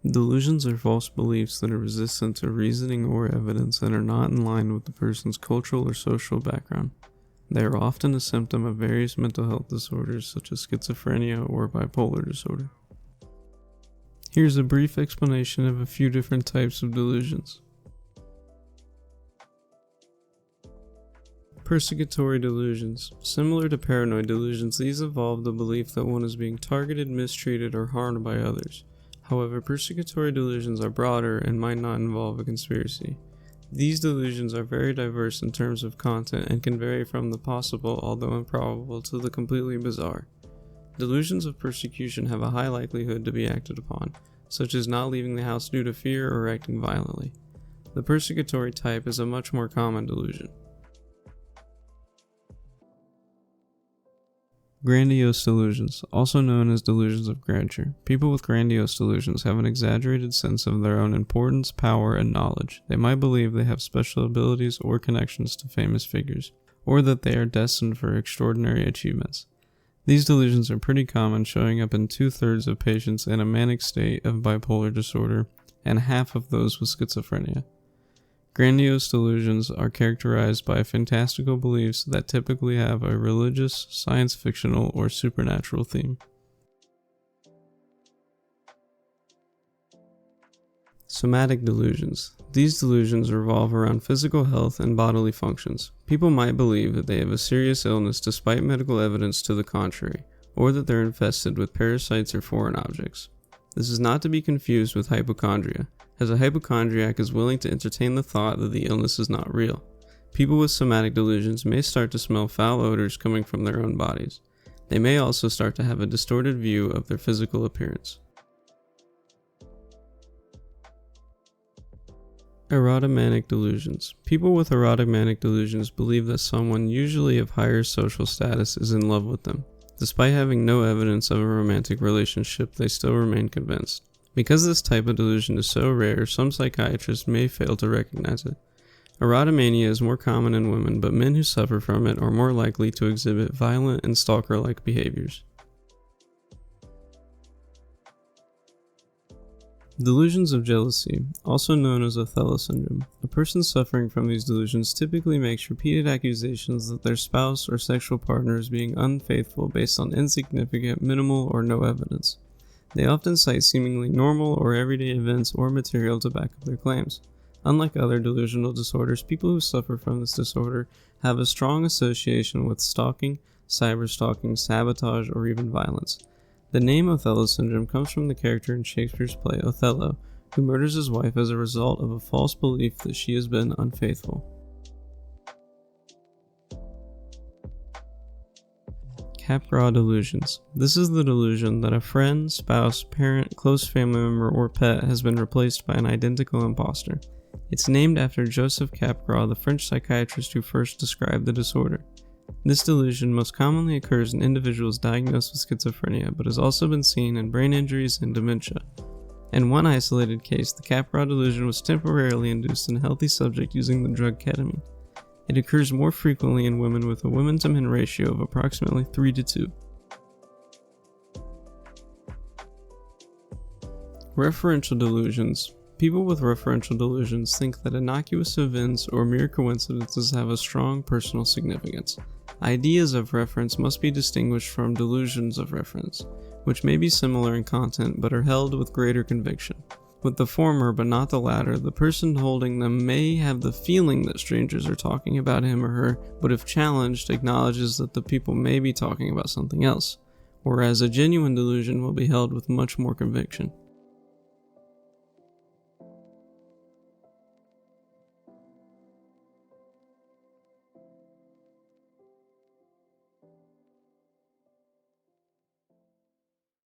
Delusions are false beliefs that are resistant to reasoning or evidence and are not in line with the person's cultural or social background. They are often a symptom of various mental health disorders such as schizophrenia or bipolar disorder. Here's a brief explanation of a few different types of delusions. Persecutory delusions. Similar to paranoid delusions, these involve the belief that one is being targeted, mistreated, or harmed by others. However, persecutory delusions are broader and might not involve a conspiracy. These delusions are very diverse in terms of content and can vary from the possible, although improbable, to the completely bizarre. Delusions of persecution have a high likelihood to be acted upon, such as not leaving the house due to fear or acting violently. The persecutory type is a much more common delusion. Grandiose delusions, also known as delusions of grandeur. People with grandiose delusions have an exaggerated sense of their own importance, power, and knowledge. They might believe they have special abilities or connections to famous figures, or that they are destined for extraordinary achievements. These delusions are pretty common, showing up in 2/3 of patients in a manic state of bipolar disorder and half of those with schizophrenia. Grandiose delusions are characterized by fantastical beliefs that typically have a religious, science fictional, or supernatural theme. Somatic delusions. These delusions revolve around physical health and bodily functions. People might believe that they have a serious illness despite medical evidence to the contrary, or that they're infested with parasites or foreign objects. This is not to be confused with hypochondria, as a hypochondriac is willing to entertain the thought that the illness is not real. People with somatic delusions may start to smell foul odors coming from their own bodies. They may also start to have a distorted view of their physical appearance. Erotomanic delusions. People with erotomanic delusions believe that someone, usually of higher social status, is in love with them. Despite having no evidence of a romantic relationship, they still remain convinced. Because this type of delusion is so rare, some psychiatrists may fail to recognize it. Erotomania is more common in women, but men who suffer from it are more likely to exhibit violent and stalker-like behaviors. Delusions of jealousy, also known as Othello syndrome. A person suffering from these delusions typically makes repeated accusations that their spouse or sexual partner is being unfaithful based on insignificant, minimal, or no evidence. They often cite seemingly normal or everyday events or material to back up their claims. Unlike other delusional disorders, people who suffer from this disorder have a strong association with stalking, cyberstalking, sabotage, or even violence. The name Othello syndrome comes from the character in Shakespeare's play Othello, who murders his wife as a result of a false belief that she has been unfaithful. Capgras delusions. This is the delusion that a friend, spouse, parent, close family member, or pet has been replaced by an identical imposter. It's named after Joseph Capgras, the French psychiatrist who first described the disorder. This delusion most commonly occurs in individuals diagnosed with schizophrenia, but has also been seen in brain injuries and dementia. In one isolated case, the Capgras delusion was temporarily induced in a healthy subject using the drug ketamine. It occurs more frequently in women with a women-to-men ratio of approximately 3:2. Referential delusions. People with referential delusions think that innocuous events or mere coincidences have a strong personal significance. Ideas of reference must be distinguished from delusions of reference, which may be similar in content but are held with greater conviction. With the former but not the latter, the person holding them may have the feeling that strangers are talking about him or her, but if challenged, acknowledges that the people may be talking about something else, whereas a genuine delusion will be held with much more conviction.